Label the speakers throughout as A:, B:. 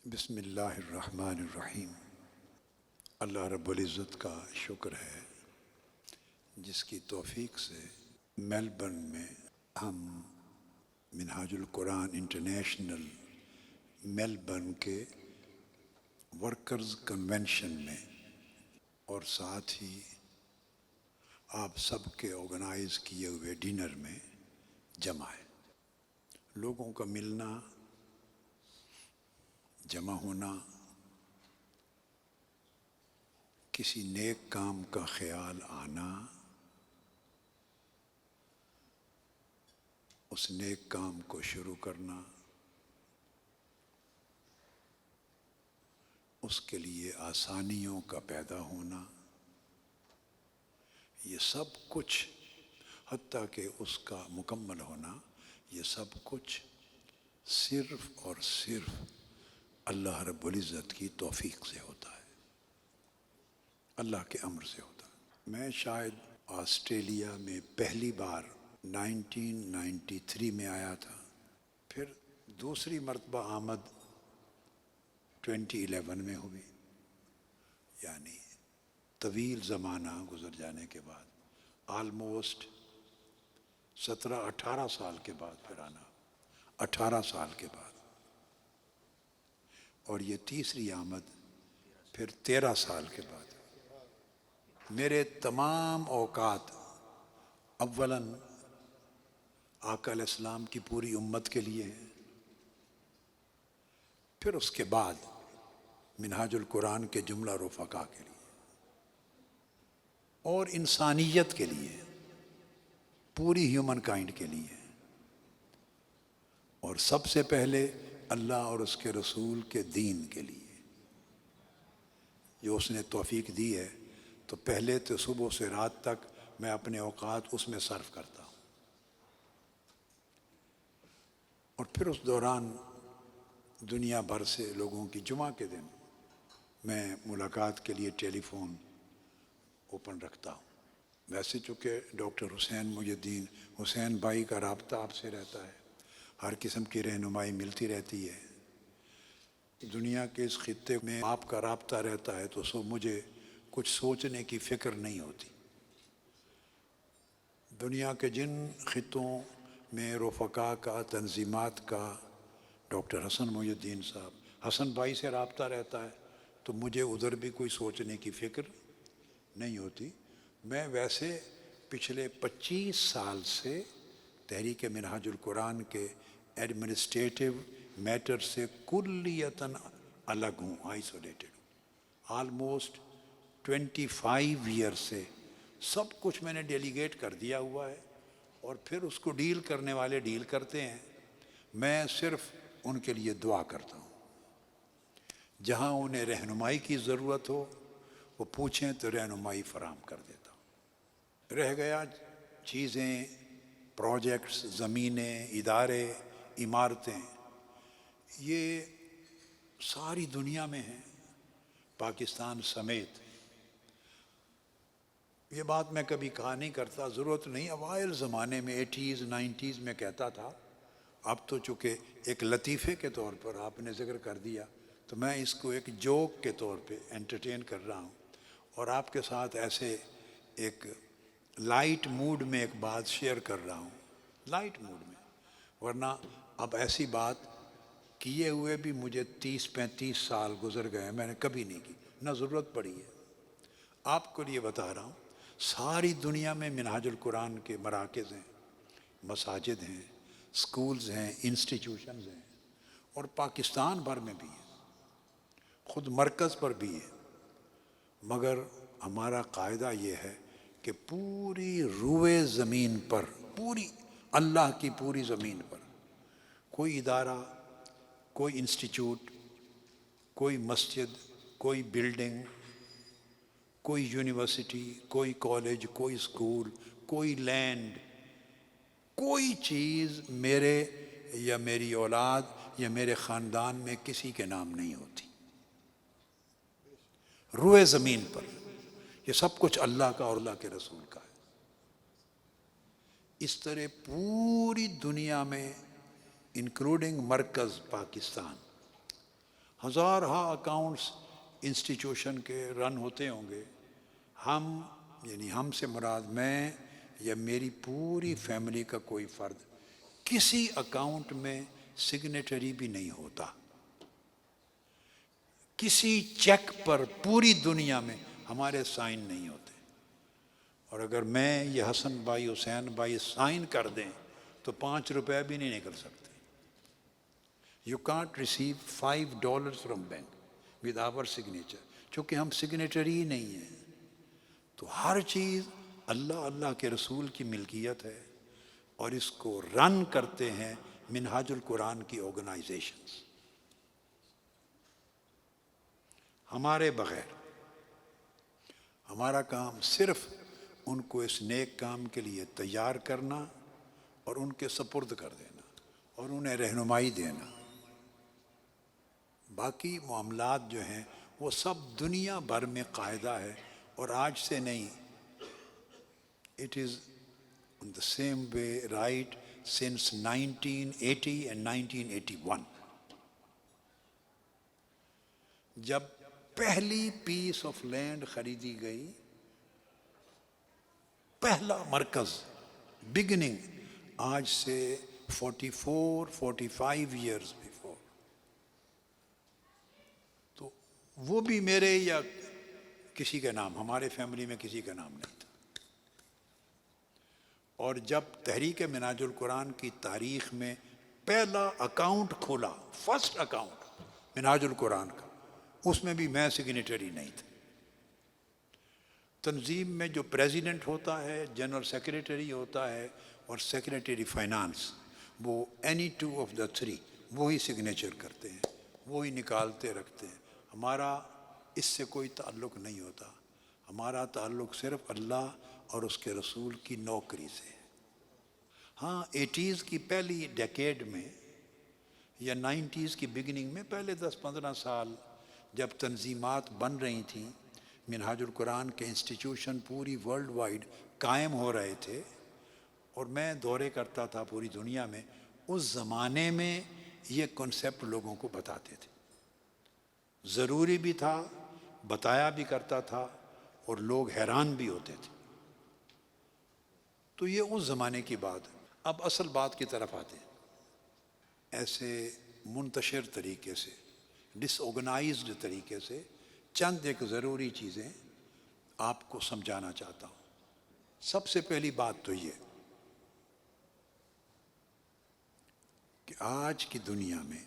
A: بسم اللہ الرحمن الرحیم۔ اللہ رب العزت کا شکر ہے جس کی توفیق سے میلبرن میں ہم منہاج القرآن انٹرنیشنل میلبرن کے ورکرز کنونشن میں اور ساتھ ہی آپ سب کے آرگنائز کیے ہوئے ڈنر میں جمع ہے۔ لوگوں کا ملنا، جمع ہونا، کسی نیک کام کا خیال آنا، اس نیک کام کو شروع کرنا، اس کے لیے آسانیوں کا پیدا ہونا، یہ سب کچھ حتیٰ کہ اس کا مکمل ہونا، یہ سب کچھ صرف اور صرف اللہ رب العزت کی توفیق سے ہوتا ہے، اللہ کے امر سے ہوتا ہے۔ میں شاید آسٹریلیا میں پہلی بار 1993 میں آیا تھا، پھر دوسری مرتبہ آمد 2011 میں ہوئی، یعنی طویل زمانہ گزر جانے کے بعد، آلموسٹ 17-18 سال کے بعد پھر آنا، 18 سال کے بعد، اور یہ تیسری آمد پھر 13 سال کے بعد۔ میرے تمام اوقات اولاً آقا علیہ السلام کی پوری امت کے لیے ہیں، پھر اس کے بعد منہاج القرآن کے جملہ رفقا کے لیے اور انسانیت کے لیے، پوری ہیومن کائنڈ کے لیے، اور سب سے پہلے اللہ اور اس کے رسول کے دین کے لیے جو اس نے توفیق دی ہے۔ تو پہلے تو صبح سے رات تک میں اپنے اوقات اس میں صرف کرتا ہوں، اور پھر اس دوران دنیا بھر سے لوگوں کی جمعہ کے دن میں ملاقات کے لیے ٹیلی فون اوپن رکھتا ہوں۔ ویسے چونکہ ڈاکٹر حسین محی الدین حسین بھائی کا رابطہ آپ سے رہتا ہے، ہر قسم کی رہنمائی ملتی رہتی ہے، دنیا کے اس خطے میں آپ کا رابطہ رہتا ہے، تو مجھے کچھ سوچنے کی فکر نہیں ہوتی۔ دنیا کے جن خطوں میں رفقا کا، تنظیمات کا، ڈاکٹر حسن محی الدین صاحب، حسن بھائی سے رابطہ رہتا ہے، تو مجھے ادھر بھی کوئی سوچنے کی فکر نہیں ہوتی۔ میں ویسے پچھلے 25 سال سے تحریک منہاج القرآن کے ایڈمنسٹریٹو میٹر سے کلیتاً الگ ہوں، آئسولیٹڈ ہوں۔ آلموسٹ 25 ایئر سے سب کچھ میں نے ڈیلیگیٹ کر دیا ہوا ہے، اور پھر اس کو ڈیل کرنے والے ڈیل کرتے ہیں، میں صرف ان کے لیے دعا کرتا ہوں۔ جہاں انہیں رہنمائی کی ضرورت ہو وہ پوچھیں تو رہنمائی فراہم کر دیتا ہوں۔ رہ گیا چیزیں، پروجیکٹس، زمینیں، ادارے، عمارتیں، یہ ساری دنیا میں ہیں، پاکستان سمیت۔ یہ بات میں کبھی کہا نہیں کرتا، ضرورت نہیں، اوائل زمانے میں 80s 90s میں کہتا تھا، اب تو چونکہ ایک لطیفے کے طور پر آپ نے ذکر کر دیا تو میں اس کو ایک جوک کے طور پہ انٹرٹین کر رہا ہوں، اور آپ کے ساتھ ایسے ایک لائٹ موڈ میں ایک بات شیئر کر رہا ہوں، لائٹ موڈ میں، ورنہ اب ایسی بات کیے ہوئے بھی مجھے 30-35 سال گزر گئے، میں نے کبھی نہیں کی، نہ ضرورت پڑی ہے۔ آپ کو لیے بتا رہا ہوں، ساری دنیا میں منہاج القرآن کے مراکز ہیں، مساجد ہیں، سکولز ہیں، انسٹیٹیوشنز ہیں، اور پاکستان بھر میں بھی ہیں، خود مرکز پر بھی ہے، مگر ہمارا قاعدہ یہ ہے کہ پوری روئے زمین پر، پوری اللہ کی پوری زمین پر کوئی ادارہ، کوئی انسٹیٹیوٹ، کوئی مسجد، کوئی بلڈنگ، کوئی یونیورسٹی، کوئی کالج، کوئی اسکول، کوئی لینڈ، کوئی چیز میرے یا میری اولاد یا میرے خاندان میں کسی کے نام نہیں ہوتی، روئے زمین پر یہ سب کچھ اللہ کا اور اللہ کے رسول کا ہے۔ اس طرح پوری دنیا میں انکلوڈنگ مرکز پاکستان ہزارہ اکاؤنٹس انسٹیٹیوشن کے رن ہوتے ہوں گے، ہم یعنی ہم سے مراد میں یا میری پوری فیملی کا کوئی فرد کسی اکاؤنٹ میں سگنیٹری بھی نہیں ہوتا، کسی چیک پر پوری دنیا میں ہمارے سائن نہیں ہوتے، اور اگر میں یہ حسن بھائی حسین بھائی سائن کر دیں تو 5 روپے بھی نہیں نکل سکتے۔ You can't receive $5 from bank with our signature، چونکہ ہم سگنیٹری ہی نہیں ہیں۔ تو ہر چیز اللہ اللہ کے رسول کی ملکیت ہے، اور اس کو رن کرتے ہیں منہاج القرآن کی آرگنائزیشنز، ہمارے بغیر۔ ہمارا کام صرف ان کو اس نیک کام کے لیے تیار کرنا اور ان کے سپرد کر دینا اور انہیں رہنمائی دینا۔ باقی معاملات جو ہیں وہ سب دنیا بھر میں قاعدہ ہے، اور آج سے نہیں، it is in the same way right since 1980 and 1981۔ جب پہلی پیس آف لینڈ خریدی گئی، پہلا مرکز، بگننگ، آج سے 45 ایئرز بیفور، تو وہ بھی میرے یا کسی کا نام، ہمارے فیملی میں کسی کا نام نہیں تھا۔ اور جب تحریک منہاج القرآن کی تاریخ میں پہلا اکاؤنٹ کھولا، فرسٹ اکاؤنٹ منہاج القرآن کا، اس میں بھی میں سگنیٹری نہیں تھا۔ تنظیم میں جو پریزیڈنٹ ہوتا ہے، جنرل سیکریٹری ہوتا ہے، اور سیکریٹری فائنانس، وہ اینی 2 آف دا 3 وہی سگنیچر کرتے ہیں، وہی نکالتے رکھتے ہیں۔ ہمارا اس سے کوئی تعلق نہیں ہوتا، ہمارا تعلق صرف اللہ اور اس کے رسول کی نوکری سے ہے۔ ہاں 80s کی پہلی ڈیکیڈ میں یا 90s کی بگننگ میں، پہلے 10-15 سال جب تنظیمات بن رہی تھیں، منہاج القرآن کے انسٹیٹیوشن پوری ورلڈ وائڈ قائم ہو رہے تھے، اور میں دورے کرتا تھا پوری دنیا میں، اس زمانے میں یہ کنسیپٹ لوگوں کو بتاتے تھے، ضروری بھی تھا، بتایا بھی کرتا تھا، اور لوگ حیران بھی ہوتے تھے۔ تو یہ اس زمانے کی بات ہے۔ اب اصل بات کی طرف آتے ہیں۔ ایسے منتشر طریقے سے، ڈس آرگنائزڈ طریقے سے چند ایک ضروری چیزیں آپ کو سمجھانا چاہتا ہوں۔ سب سے پہلی بات تو یہ کہ آج کی دنیا میں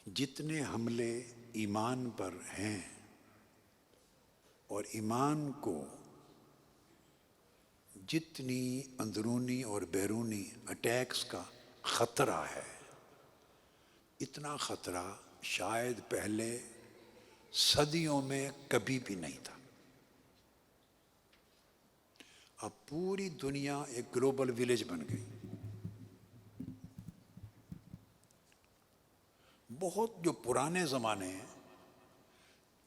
A: جتنے حملے ایمان پر ہیں اور ایمان کو جتنی اندرونی اور بیرونی اٹیکس کا خطرہ ہے، اتنا خطرہ شاید پہلے صدیوں میں کبھی بھی نہیں تھا۔ اب پوری دنیا ایک گلوبل ویلیج بن گئی۔ بہت جو پرانے زمانے ہیں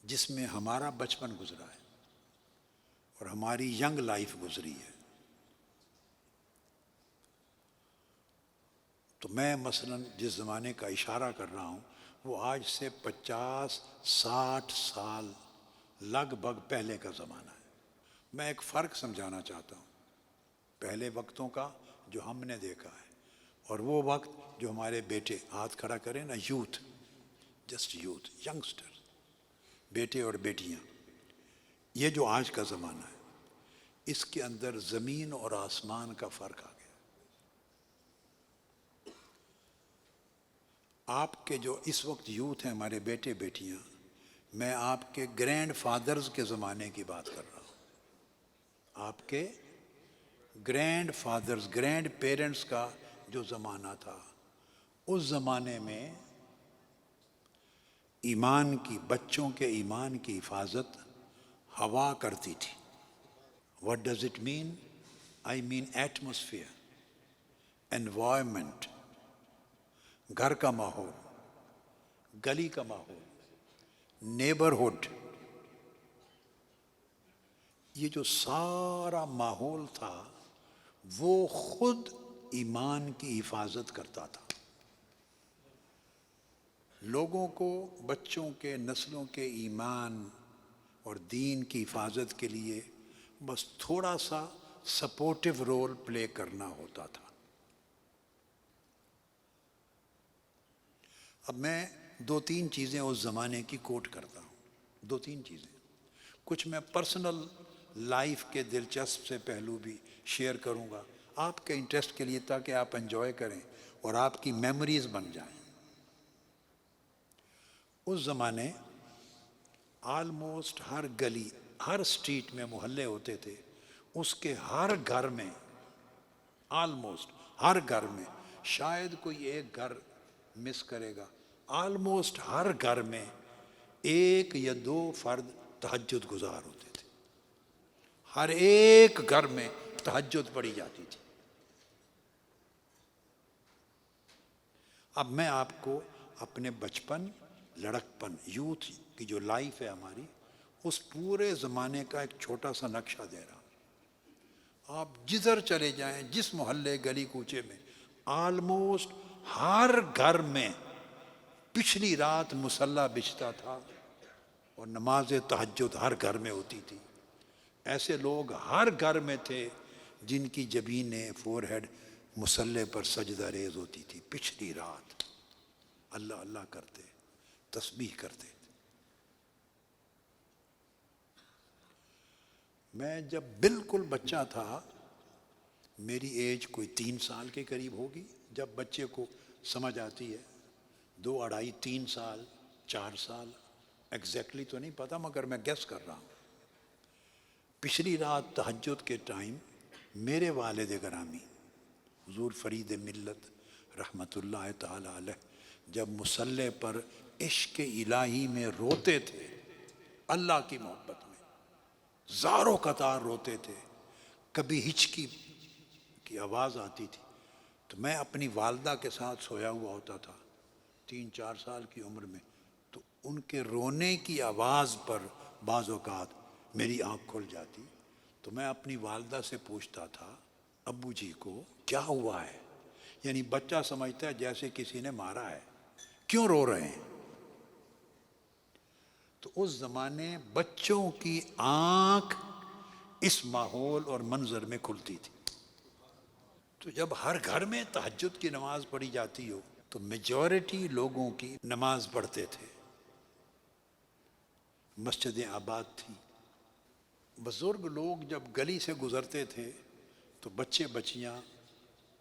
A: جس میں ہمارا بچپن گزرا ہے اور ہماری ینگ لائف گزری ہے، تو میں مثلا جس زمانے کا اشارہ کر رہا ہوں وہ آج سے 50-60 سال لگ بھگ پہلے کا زمانہ ہے۔ میں ایک فرق سمجھانا چاہتا ہوں پہلے وقتوں کا جو ہم نے دیکھا ہے، اور وہ وقت جو ہمارے بیٹے، ہاتھ کھڑا کریں نا، یوتھ، جسٹ یوتھ، ینگسٹر، بیٹے اور بیٹیاں، یہ جو آج کا زمانہ ہے، اس کے اندر زمین اور آسمان کا فرق آ گیا۔ آپ کے جو اس وقت یوتھ ہیں، ہمارے بیٹے بیٹیاں، میں آپ کے گرینڈ فادرز کے زمانے کی بات کر رہا ہوں۔ آپ کے گرینڈ فادرز، گرینڈ پیرنٹس کا جو زمانہ تھا، اس زمانے میں ایمان کی، بچوں کے ایمان کی حفاظت ہوا کرتی تھی۔ What does it mean? I mean atmosphere, environment، گھر کا ماحول، گلی کا ماحول، نیبرہڈ، یہ جو سارا ماحول تھا وہ خود ایمان کی حفاظت کرتا تھا۔ لوگوں کو بچوں کے نسلوں کے ایمان اور دین کی حفاظت کے لیے بس تھوڑا سا سپورٹیو رول پلے کرنا ہوتا تھا. اب میں دو تین چیزیں اس زمانے کی کوٹ کرتا ہوں. دو تین چیزیں. کچھ میں پرسنل لائف کے دلچسپ سے پہلو بھی شیئر کروں گا آپ کے انٹرسٹ کے لیے، تاکہ آپ انجوائے کریں اور آپ کی میموریز بن جائیں. اس زمانے آلموسٹ ہر گلی، ہر اسٹریٹ میں محلے ہوتے تھے. اس کے ہر گھر میں، آلموسٹ ہر گھر میں، شاید کوئی ایک گھر مس کرے گا، آلموسٹ ہر گھر میں ایک یا دو فرد تہجد گزار ہوتے تھے. ہر ایک گھر میں تہجد پڑھی جاتی تھی. اب میں آپ کو اپنے بچپن، لڑکپن، یوتھ کی جو لائف ہے ہماری، اس پورے زمانے کا ایک چھوٹا سا نقشہ دے رہا ہوں. آپ جدھر چلے جائیں، جس محلے گلی کوچے میں، آلموسٹ ہر گھر میں پچھلی رات مصلی بچھتا تھا اور نماز تہجد ہر گھر میں ہوتی تھی. ایسے لوگ ہر گھر میں تھے جن کی جبینیں، فور ہیڈ مصلی پر سجدہ ریز ہوتی تھی. پچھلی رات اللہ اللہ کرتے، تسبیح کرتے. میں جب بالکل بچہ تھا، میری ایج کوئی 3 سال کے قریب ہوگی، جب بچے کو سمجھ آتی ہے، 2، 2.5، 3 سال، 4 سال، ایگزیکٹلی تو نہیں پتا مگر میں گیس کر رہا ہوں. پچھلی رات تہجد کے ٹائم میرے والد گرامی حضور فرید ملت رحمۃ اللہ تعالی علیہ جب مصلی پر عشق الہی میں روتے تھے، اللہ کی محبت میں زاروں قطار روتے تھے، کبھی ہچکی کی آواز آتی تھی تو میں اپنی والدہ کے ساتھ سویا ہوا ہوتا تھا 3-4 سال کی عمر میں، تو ان کے رونے کی آواز پر بعض اوقات میری آنکھ کھل جاتی. تو میں اپنی والدہ سے پوچھتا تھا، ابو جی کو کیا ہوا ہے؟ یعنی بچہ سمجھتا ہے جیسے کسی نے مارا ہے، کیوں رو رہے ہیں؟ تو اس زمانے بچوں کی آنکھ اس ماحول اور منظر میں کھلتی تھی. تو جب ہر گھر میں تہجد کی نماز پڑھی جاتی ہو تو میجورٹی لوگوں کی نماز پڑھتے تھے. مسجدیں آباد تھیں. بزرگ لوگ جب گلی سے گزرتے تھے تو بچے بچیاں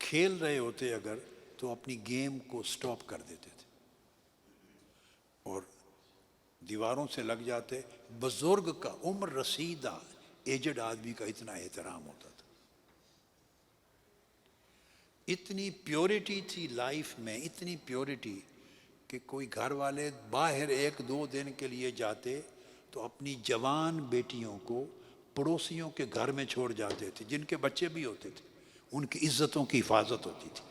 A: کھیل رہے ہوتے اگر تو اپنی گیم کو سٹاپ کر دیتے تھے اور دیواروں سے لگ جاتے. بزرگ کا، عمر رسیدہ ایجڈ آدمی کا اتنا احترام ہوتا تھا. اتنی پیورٹی تھی لائف میں، اتنی پیورٹی کہ کوئی گھر والے باہر 1-2 دن کے لیے جاتے تو اپنی جوان بیٹیوں کو پڑوسیوں کے گھر میں چھوڑ جاتے تھے جن کے بچے بھی ہوتے تھے. ان کی عزتوں کی حفاظت ہوتی تھی.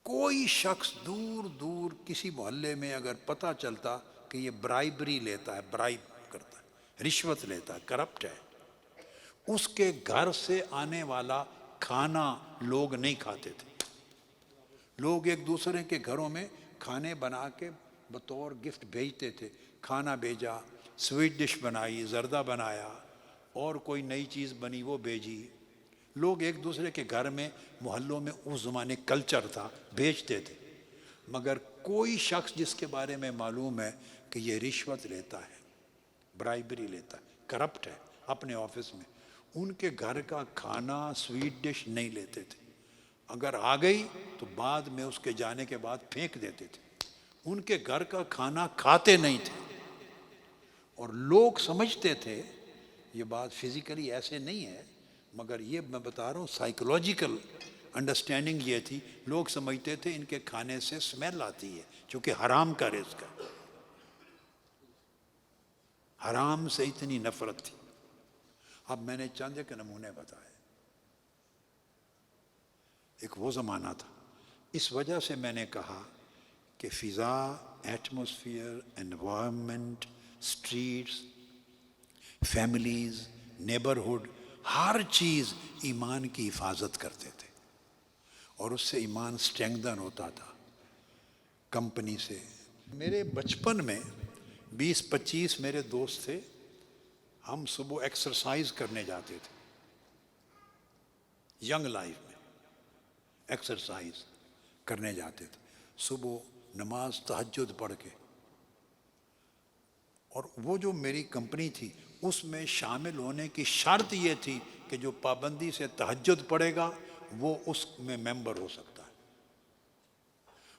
A: کوئی شخص دور دور کسی محلے میں اگر پتہ چلتا کہ یہ برائبری لیتا ہے، برائب کرتا ہے، رشوت لیتا ہے، کرپٹ ہے، اس کے گھر سے آنے والا کھانا لوگ نہیں کھاتے تھے. لوگ ایک دوسرے کے گھروں میں کھانے بنا کے بطور گفٹ بھیجتے تھے. کھانا بھیجا، سویٹ ڈش بنائی، زردہ بنایا، اور کوئی نئی چیز بنی وہ بھیجی. لوگ ایک دوسرے کے گھر میں، محلوں میں اس زمانے کلچر تھا، بھیجتے تھے. مگر کوئی شخص جس کے بارے میں معلوم ہے کہ یہ رشوت لیتا ہے، برائبری لیتا ہے، کرپٹ ہے اپنے آفس میں، ان کے گھر کا کھانا، سویٹ ڈش نہیں لیتے تھے. اگر آ گئی تو بعد میں اس کے جانے کے بعد پھینک دیتے تھے. ان کے گھر کا کھانا کھاتے نہیں تھے. اور لوگ سمجھتے تھے، یہ بات فزیکلی ایسے نہیں ہے مگر یہ میں بتا رہا ہوں سائیکولوجیکل انڈرسٹینڈنگ یہ تھی، لوگ سمجھتے تھے ان کے کھانے سے سمیل آتی ہے چونکہ حرام کا رزق ہے. حرام سے اتنی نفرت تھی. اب میں نے چند ایک نمونے بتائے. ایک وہ زمانہ تھا. اس وجہ سے میں نے کہا کہ فضا، atmosphere, environment, streets, families, neighbourhood, ہر چیز ایمان کی حفاظت کرتے تھے. اور اس سے ایمان سٹرینگدن ہوتا تھا کمپنی سے. میرے بچپن میں 20-25 میرے دوست تھے. ہم صبح ایکسرسائز کرنے جاتے تھے. ینگ لائف میں ایکسرسائز کرنے جاتے تھے صبح نماز تہجد پڑھ کے. اور وہ جو میری کمپنی تھی اس میں شامل ہونے کی شرط یہ تھی کہ جو پابندی سے تہجد پڑھے گا وہ اس میں ممبر ہو سکتا ہے.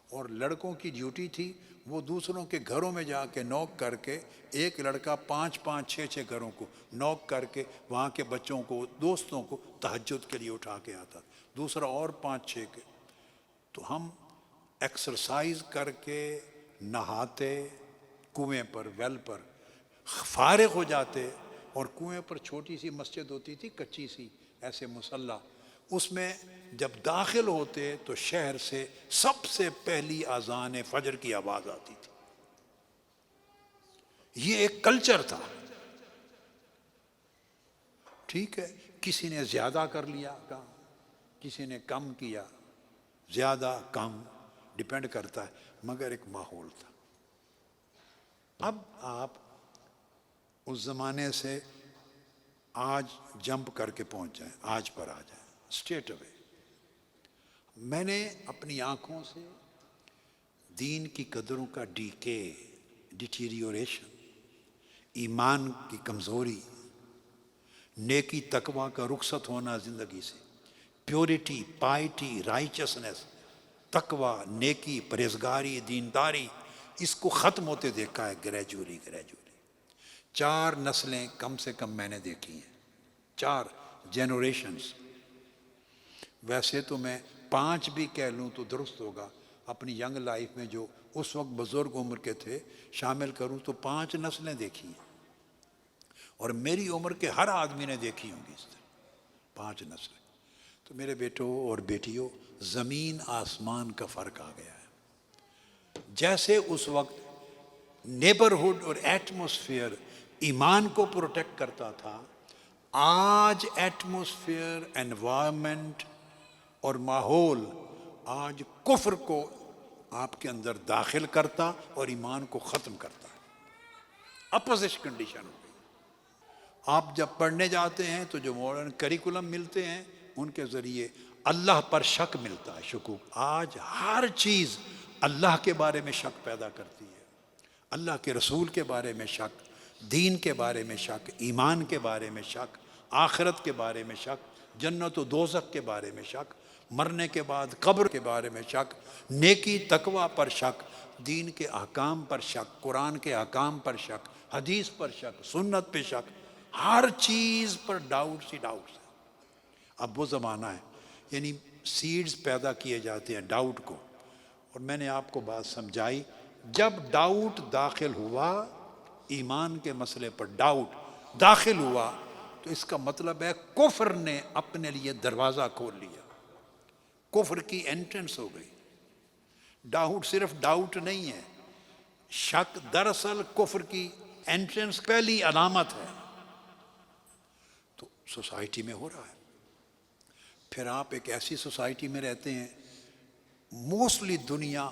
A: اور لڑکوں کی ڈیوٹی تھی وہ دوسروں کے گھروں میں جا کے نوک کر کے, ایک لڑکا 5-5 6 گھروں کو نوک کر کے وہاں کے بچوں کو دوستوں کو تہجد کے لیے اٹھا کے آتا, دوسرا اور 5-6 کے. تو ہم ایکسرسائز کر کے نہاتے کنویں پر, ویل پر, فارغ ہو جاتے. اور کنویں پر چھوٹی سی مسجد ہوتی تھی, کچی سی ایسے مصلی, اس میں جب داخل ہوتے تو شہر سے سب سے پہلی اذان فجر کی آواز آتی تھی. یہ ایک کلچر تھا. ٹھیک ہے, کسی نے زیادہ کر لیا کام, کسی نے کم کیا, زیادہ کم ڈپینڈ کرتا ہے, مگر ایک ماحول تھا. اب آپ اس زمانے سے آج جمپ کر کے پہنچ جائیں, آج پر آ جائیں, اسٹریٹ اوے. میں نے اپنی آنکھوں سے دین کی قدروں کا ڈیکے, ڈیٹیریوریشن, ایمان کی کمزوری, نیکی تقوی کا رخصت ہونا زندگی سے, پیورٹی, پائٹی, رائچسنس, تقوی, نیکی, پرہیزگاری, دینداری, اس کو ختم ہوتے دیکھا ہے گریجولی. 4 نسلیں کم سے کم میں نے دیکھی ہیں, 4 جنریشنز. ویسے تو میں 5 بھی کہہ لوں تو درست ہوگا. اپنی ینگ لائف میں جو اس وقت بزرگ عمر کے تھے شامل کروں تو 5 نسلیں دیکھی ہیں. اور میری عمر کے ہر آدمی نے دیکھی ہوں گی اس طرح 5 نسلیں. تو میرے بیٹوں اور بیٹیوں, زمین آسمان کا فرق آ گیا ہے. جیسے اس وقت نیبرہڈ اور ایٹماسفیئر ایمان کو پروٹیکٹ کرتا تھا, آج ایٹماسفیئر, انوائرمنٹ اور ماحول آج کفر کو آپ کے اندر داخل کرتا اور ایمان کو ختم کرتا ہے. اپوزٹ کنڈیشن ہو گئی. آپ جب پڑھنے جاتے ہیں تو جو ماڈرن کریکولم ملتے ہیں ان کے ذریعے اللہ پر شک ملتا ہے, شکوک. آج ہر چیز اللہ کے بارے میں شک پیدا کرتی ہے, اللہ کے رسول کے بارے میں شک, دین کے بارے میں شک, ایمان کے بارے میں شک, آخرت کے بارے میں شک, جنت و دوزخ کے بارے میں شک, مرنے کے بعد قبر کے بارے میں شک, نیکی تقوی پر شک, دین کے احکام پر شک, قرآن کے احکام پر شک, حدیث پر شک, سنت پہ شک, ہر چیز پر ڈاؤٹس ہی ڈاؤٹس. اب وہ زمانہ ہے, یعنی سیڈز پیدا کیے جاتے ہیں ڈاؤٹ کو. اور میں نے آپ کو بات سمجھائی, جب ڈاؤٹ داخل ہوا, ایمان کے مسئلے پر ڈاؤٹ داخل ہوا, تو اس کا مطلب ہے کفر نے اپنے لیے دروازہ کھول لیا, کفر کی انٹرنس ہو گئی. ڈاؤٹ صرف ڈاؤٹ نہیں ہے, شک دراصل کفر کی انٹرنس پہلی علامت ہے. تو سوسائٹی میں ہو رہا ہے. پھر آپ ایک ایسی سوسائٹی میں رہتے ہیں, موسٹلی دنیا,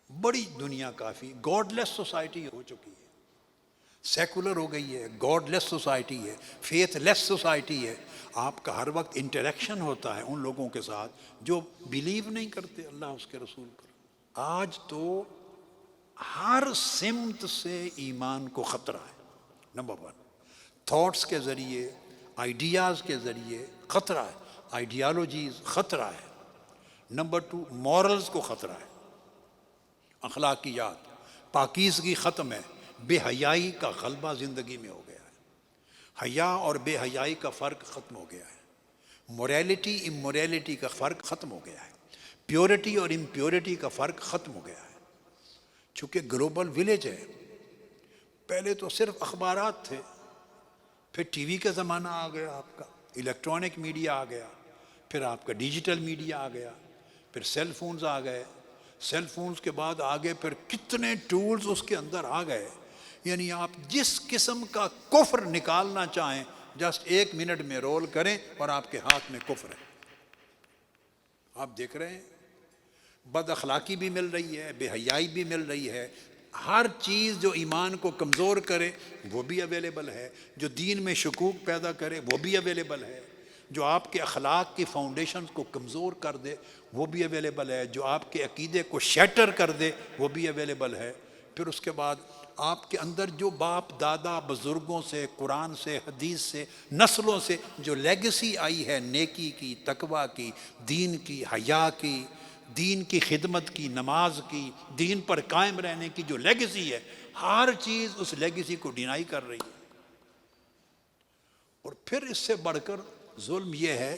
A: بڑی دنیا کافی گاڈ لیس سوسائٹی ہو چکی ہے, سیکولر ہو گئی ہے, گاڈ لیس سوسائٹی ہے, فیتھ لیس سوسائٹی ہے. آپ کا ہر وقت انٹریکشن ہوتا ہے ان لوگوں کے ساتھ جو بلیو نہیں کرتے اللہ اس کے رسول پر. آج تو ہر سمت سے ایمان کو خطرہ ہے. نمبر 1, تھاٹس کے ذریعے, آئیڈیاز کے ذریعے خطرہ ہے, آئیڈیالوجیز خطرہ ہے. نمبر 2, مورلز کو خطرہ ہے, اخلاقیات, پاکیزگی ختم ہے, بے حیائی کا غلبہ زندگی میں ہو گیا ہے. حیا اور بے حیائی کا فرق ختم ہو گیا ہے, موریلٹی اموریلٹی کا فرق ختم ہو گیا ہے, پیورٹی اور امپیورٹی کا فرق ختم ہو گیا ہے. چونکہ گلوبل ولیج ہے. پہلے تو صرف اخبارات تھے, پھر ٹی وی کا زمانہ آ گیا, آپ کا الیکٹرانک میڈیا آ گیا, پھر آپ کا ڈیجیٹل میڈیا آ گیا, پھر سیل فونز آ گئے, سیل فونز کے بعد آگے پھر کتنے ٹولز اس کے اندر آ گئے. یعنی آپ جس قسم کا کفر نکالنا چاہیں جسٹ 1 منٹ میں رول کریں اور آپ کے ہاتھ میں کفر ہے. آپ دیکھ رہے ہیں بد اخلاقی بھی مل رہی ہے، بے حیائی بھی مل رہی ہے، ہر چیز جو ایمان کو کمزور کرے وہ بھی اویلیبل ہے، جو دین میں شکوک پیدا کرے وہ بھی اویلیبل ہے، جو آپ کے اخلاق کی فاؤنڈیشن کو کمزور کر دے وہ بھی اویلیبل ہے، جو آپ کے عقیدے کو شیٹر کر دے وہ بھی اویلیبل ہے۔ پھر اس کے بعد آپ کے اندر جو باپ دادا بزرگوں سے، قرآن سے، حدیث سے، نسلوں سے جو لیگسی آئی ہے نیکی کی، تقوی کی، دین کی، حیا کی، دین کی خدمت کی، نماز کی، دین پر قائم رہنے کی جو لیگسی ہے، ہر چیز اس لیگسی کو ڈینائی کر رہی ہے۔ اور پھر اس سے بڑھ کر ظلم یہ ہے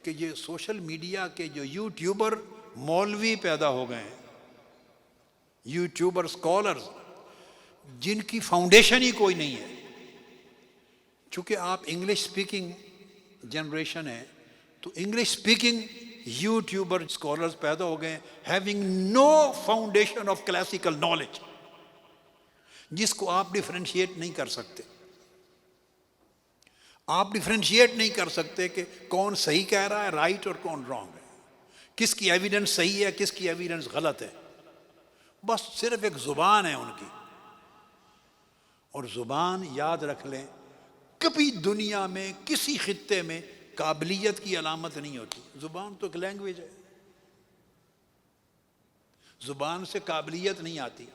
A: کہ یہ سوشل میڈیا کے جو یوٹیوبر مولوی پیدا ہو گئے ہیں، یوٹیوبر اسکالرز، جن کی فاؤنڈیشن ہی کوئی نہیں ہے۔ چونکہ آپ انگلش سپیکنگ جنریشن ہے تو انگلش سپیکنگ یوٹیوبر اسکالرز پیدا ہو گئے ہیں having no foundation of classical knowledge, جس کو آپ ڈیفرینشیٹ نہیں کر سکتے۔ آپ ڈیفرینشیٹ نہیں کر سکتے کہ کون صحیح کہہ رہا ہے رائٹ اور کون رانگ ہے، کس کی ایویڈنس صحیح ہے کس کی ایویڈنس غلط ہے۔ بس صرف ایک زبان ہے ان کی، اور زبان یاد رکھ لیں کبھی دنیا میں کسی خطے میں قابلیت کی علامت نہیں ہوتی۔ زبان تو ایک لینگویج ہے، زبان سے قابلیت نہیں آتی،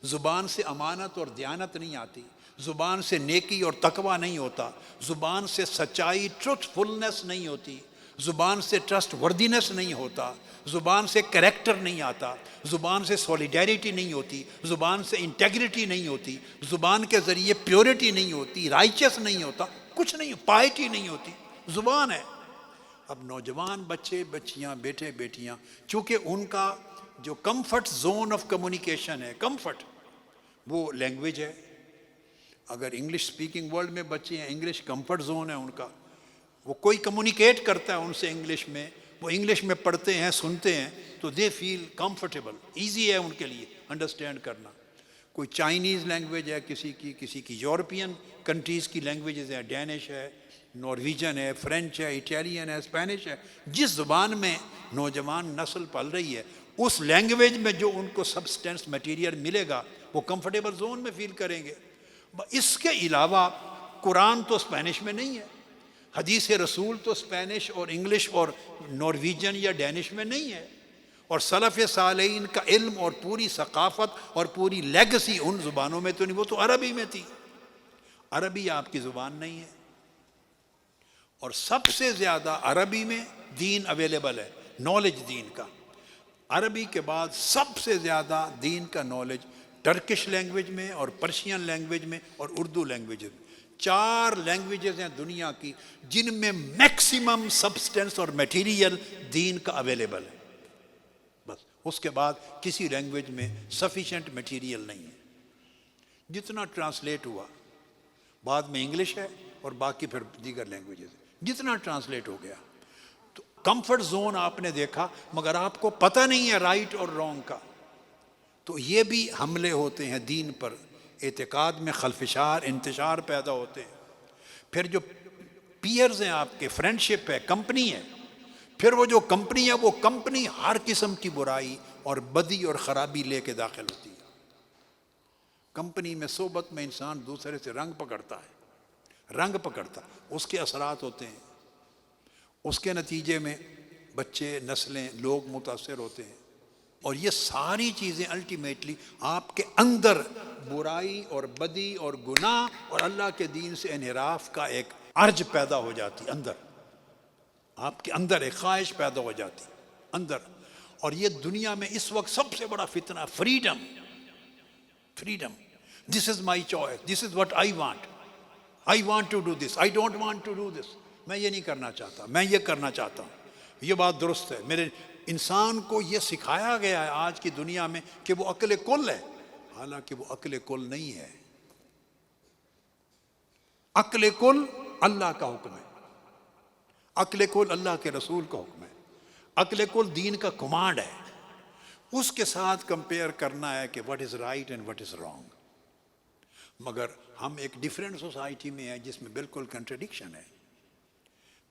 A: زبان سے امانت اور دیانت نہیں آتی، زبان سے نیکی اور تقوی نہیں ہوتا، زبان سے سچائی ٹروتھ فلنس نہیں ہوتی، زبان سے ٹرسٹ وردینس نہیں ہوتا، زبان سے کریکٹر نہیں آتا، زبان سے سولیڈیرٹی نہیں ہوتی، زبان سے انٹیگریٹی نہیں ہوتی، زبان کے ذریعے پیورٹی نہیں ہوتی، رائچس نہیں ہوتا، کچھ نہیں، پائٹی نہیں ہوتی، زبان ہے۔ اب نوجوان بچے بچیاں بیٹے بیٹیاں چونکہ ان کا جو کمفرٹ زون آف کمیونیکیشن ہے، کمفرٹ، وہ لینگویج ہے۔ اگر انگلش سپیکنگ ورلڈ میں بچے ہیں، انگلش کمفرٹ زون ہے ان کا، وہ کوئی کمیونیکیٹ کرتا ہے ان سے انگلش میں، وہ انگلش میں پڑھتے ہیں سنتے ہیں تو دے فیل کمفرٹیبل، ایزی ہے ان کے لیے انڈرسٹینڈ کرنا۔ کوئی چائنیز لینگویج ہے کسی کی یورپین کنٹریز کی لینگویجز ہیں، ڈینش ہے، نارویجن ہے، فرینچ ہے، اٹیلین ہے، اسپینش ہے، جس زبان میں نوجوان نسل پل رہی ہے اس لینگویج میں جو ان کو سبسٹینس مٹیریل ملے گا وہ کمفرٹیبل زون میں فیل کریں گے۔ اس کے علاوہ قرآن تو اسپینش میں نہیں ہے، حدیث رسول تو اسپینش اور انگلش اور نارویجن یا ڈینش میں نہیں ہے، اور سلف صالحین کا علم اور پوری ثقافت اور پوری لیگسی ان زبانوں میں تو نہیں، وہ تو عربی میں تھی۔ عربی آپ کی زبان نہیں ہے، اور سب سے زیادہ عربی میں دین اویلیبل ہے، نالج دین کا۔ عربی کے بعد سب سے زیادہ دین کا نالج ٹرکش لینگویج میں اور پرشین لینگویج میں اور اردو لینگویج میں۔ 4 لینگویجز ہیں دنیا کی جن میں میکسیمم سبسٹینس اور میٹیریل دین کا اویلیبل ہے، بس اس کے بعد کسی لینگویج میں سفیشینٹ میٹیریل نہیں ہے۔ جتنا ٹرانسلیٹ ہوا بعد میں انگلش ہے اور باقی پھر دیگر لینگویجز، جتنا ٹرانسلیٹ ہو گیا تو کمفرٹ زون آپ نے دیکھا، مگر آپ کو پتہ نہیں ہے رائٹ اور رانگ کا۔ تو یہ بھی حملے ہوتے ہیں دین پر، اعتقاد میں خلفشار انتشار پیدا ہوتے ہیں۔ پھر جو پیئرز ہیں آپ کے، فرینڈشپ ہے، کمپنی ہے، پھر وہ جو کمپنی ہے وہ کمپنی ہر قسم کی برائی اور بدی اور خرابی لے کے داخل ہوتی ہے۔ کمپنی میں صحبت میں انسان دوسرے سے رنگ پکڑتا ہے، رنگ پکڑتا، اس کے اثرات ہوتے ہیں، اس کے نتیجے میں بچے، نسلیں، لوگ متاثر ہوتے ہیں، اور یہ ساری چیزیں الٹیمیٹلی آپ کے اندر برائی اور بدی اور گناہ اور اللہ کے دین سے انحراف کا ایک ارج پیدا ہو جاتی، اندر آپ کے اندر ایک خواہش پیدا ہو جاتی اندر۔ اور یہ دنیا میں اس وقت سب سے بڑا فتنہ freedom, freedom, this is my choice, this is what I want, I want to do this, I don't want to do this, میں یہ نہیں کرنا چاہتا، میں یہ کرنا چاہتا ہوں۔ یہ بات درست ہے، میرے انسان کو یہ سکھایا گیا ہے آج کی دنیا میں کہ وہ عقل کل ہے، حالانکہ وہ عقل کل نہیں ہے۔ عقل کل اللہ کا حکم ہے، عقل کل اللہ کے رسول کا حکم ہے، عقل کل دین کا کمانڈ ہے۔ اس کے ساتھ کمپیئر کرنا ہے کہ what is right and what is wrong۔ مگر ہم ایک ڈیفرنٹ سوسائٹی میں ہیں جس میں بالکل کنٹرڈکشن ہے۔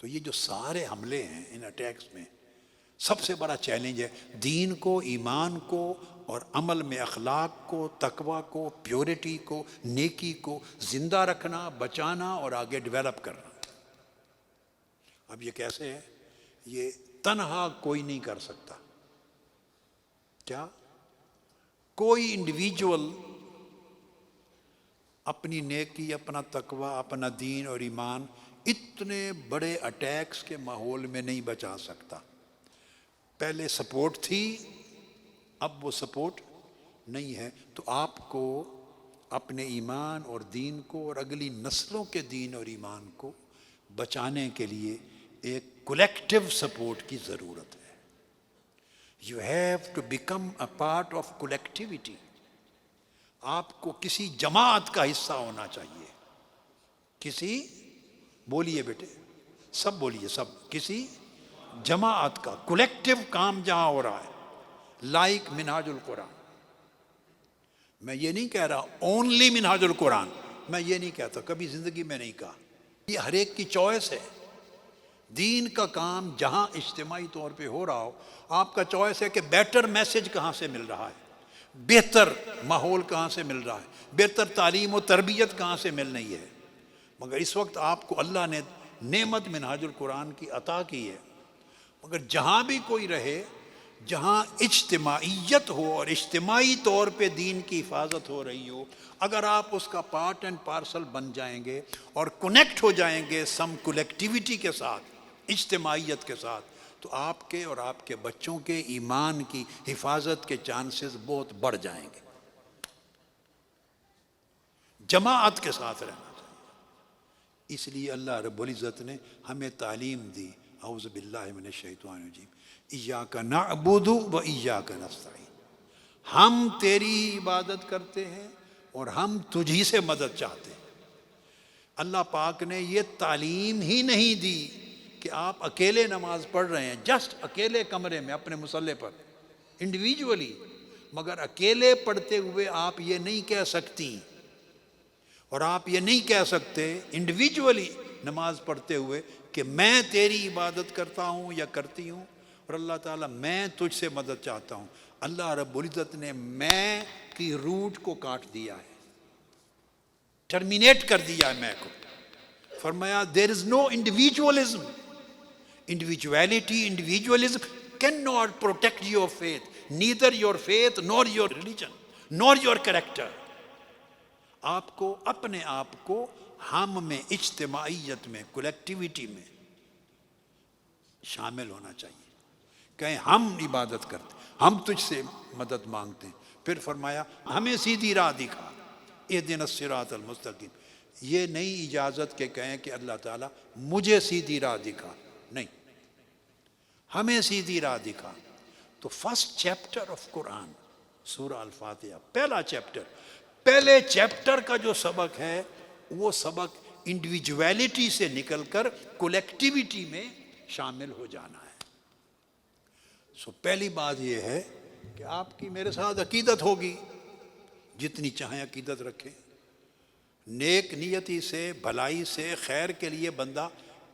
A: تو یہ جو سارے حملے ہیں ان اٹیکس میں سب سے بڑا چیلنج ہے دین کو، ایمان کو اور عمل میں اخلاق کو، تقوی کو، پیورٹی کو، نیکی کو زندہ رکھنا، بچانا اور آگے ڈیولپ کرنا۔ اب یہ کیسے ہے؟ یہ تنہا کوئی نہیں کر سکتا۔ کیا کوئی انڈیویجول اپنی نیکی، اپنا تقوی، اپنا دین اور ایمان اتنے بڑے اٹیکس کے ماحول میں نہیں بچا سکتا؟ پہلے سپورٹ تھی، اب وہ سپورٹ نہیں ہے۔ تو آپ کو اپنے ایمان اور دین کو اور اگلی نسلوں کے دین اور ایمان کو بچانے کے لیے ایک کولیکٹیو سپورٹ کی ضرورت ہے۔ You have to become a part of collectivity. آپ کو کسی جماعت کا حصہ ہونا چاہیے، کسی، بولیے بیٹے سب بولیے، سب، کسی جماعت کا کولیکٹیو کام جہاں ہو رہا ہے، لائک منہاج القرآن۔ میں یہ نہیں کہہ رہا اونلی منہاج القرآن، میں یہ نہیں کہتا، کبھی زندگی میں نہیں کہا۔ یہ ہر ایک کی چوائس ہے۔ دین کا کام جہاں اجتماعی طور پہ ہو رہا ہو، آپ کا چوائس ہے کہ بیٹر میسج کہاں سے مل رہا ہے، بہتر ماحول کہاں سے مل رہا ہے، بہتر تعلیم و تربیت کہاں سے مل رہی ہے۔ مگر اس وقت آپ کو اللہ نے نعمت منہاج القرآن کی عطا کی ہے، مگر جہاں بھی کوئی رہے، جہاں اجتماعیت ہو اور اجتماعی طور پہ دین کی حفاظت ہو رہی ہو، اگر آپ اس کا پارٹ اینڈ پارسل بن جائیں گے اور کنیکٹ ہو جائیں گے سم کولیکٹیوٹی کے ساتھ، اجتماعیت کے ساتھ، تو آپ کے اور آپ کے بچوں کے ایمان کی حفاظت کے چانسز بہت بڑھ جائیں گے۔ جماعت کے ساتھ رہنا چاہیے۔ اس لیے اللہ رب العزت نے ہمیں تعلیم دی، اعوذ باللہ من الشیطان الرجیم، ایاک نعبد و ایاک نستعین، ہم تیری عبادت کرتے ہیں اور ہم تجھی سے مدد چاہتے ہیں۔ اللہ پاک نے یہ تعلیم ہی نہیں دی کہ آپ اکیلے نماز پڑھ رہے ہیں، جسٹ اکیلے کمرے میں اپنے مصلے پر انڈیویجولی، مگر اکیلے پڑھتے ہوئے آپ یہ نہیں کہہ سکتی، اور آپ یہ نہیں کہہ سکتے انڈیویجولی نماز پڑھتے ہوئے کہ میں تیری عبادت کرتا ہوں یا کرتی ہوں اور اللہ تعالیٰ میں تجھ سے مدد چاہتا ہوں۔ اللہ رب العزت نے میں کی روٹ کو کاٹ دیا ہے، ٹرمینیٹ کر دیا ہے میں کو۔ فرمایا دیر از نو individualism, individualism cannot protect your faith, neither your faith nor your religion nor your character۔ آپ کو اپنے آپ کو ہم میں، اجتماعیت میں، کولیکٹیوٹی میں شامل ہونا چاہیے۔ کہیں ہم عبادت کرتے، ہم تجھ سے مدد مانگتے ہیں۔ پھر فرمایا ہمیں سیدھی راہ دکھا، اہدنا الصراط المستقیم۔ یہ نہیں اجازت کہ کہیں کہ اللہ تعالیٰ مجھے سیدھی راہ دکھا، نہیں، ہمیں سیدھی راہ دکھا۔ تو فرسٹ چیپٹر آف قرآن سورہ الفاتحہ، پہلا چیپٹر، پہلے چیپٹر کا جو سبق ہے وہ سبق انڈیویجویلٹی سے نکل کر کولیکٹیوٹی میں شامل ہو جانا ہے۔ سو پہلی بات یہ ہے کہ آپ کی میرے ساتھ عقیدت ہوگی، جتنی چاہیں عقیدت رکھیں، نیک نیتی سے، بھلائی سے، خیر کے لیے بندہ